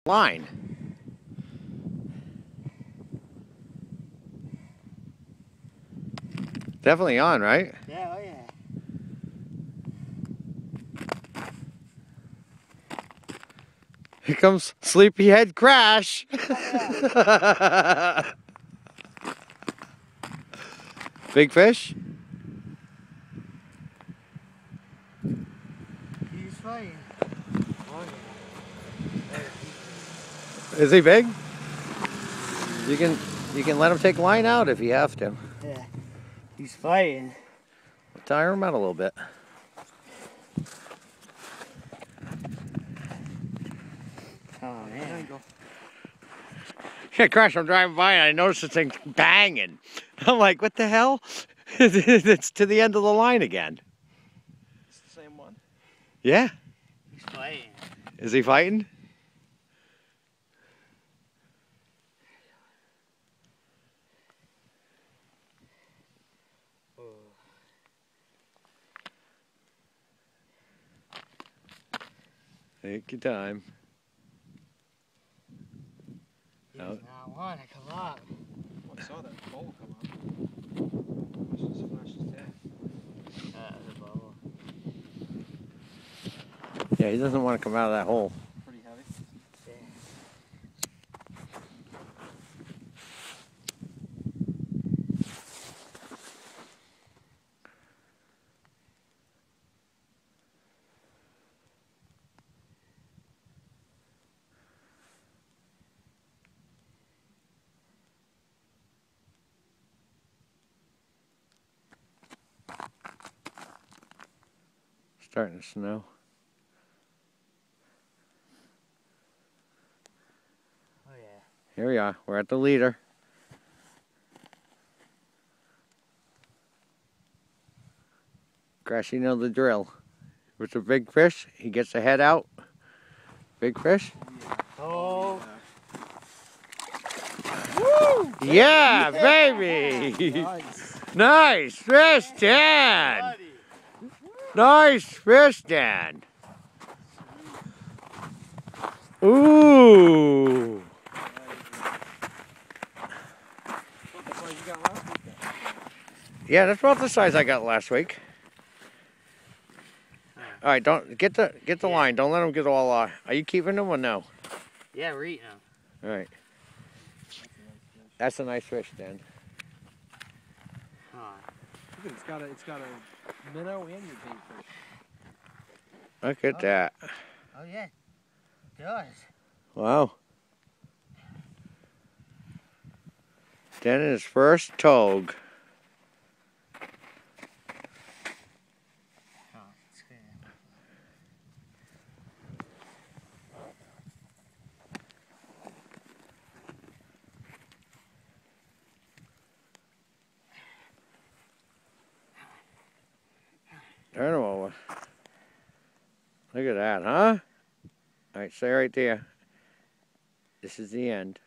line. Definitely on, right? Yeah, oh yeah. Here comes Sleepyhead Crash. Big fish? He's fighting. Oh yeah. Is he big? You can let him take line out if you have to. Yeah. He's fighting. Tire him out a little bit. Oh man. Yeah, Crash, I'm driving by and I noticed the thing banging. I'm like, what the hell? It's to the end of the line again. It's the same one. Yeah. He's fighting. Is he fighting? Take your time. He does not want to come up. Oh, I saw that bowl come up. Let's just flash his tail. The bubble. Yeah, he doesn't want to come out of that hole. Pretty heavy. Yeah. Starting to snow. Oh yeah. Here we are. We're at the leader. Crash, you know the drill. With a big fish, he gets the head out. Big fish. Oh. Woo! Yeah, baby! Nice. Nice fish, Dan! Buddy. Nice fish, Dan! Ooh! That's what you got last week then. Yeah, that's about the size I got last week. All right, don't get the line. Don't let them get all. Are you keeping them or no? Yeah, we're eating them. All right. That's a nice fish, Dan. Huh. Look at it, it's got a minnow and your bait fish. Look at that. Oh yeah. It does. Wow. Dan in his first togue. Oh, it's good. Turn him over. Look at that, huh? All right, stay right there. This is the end.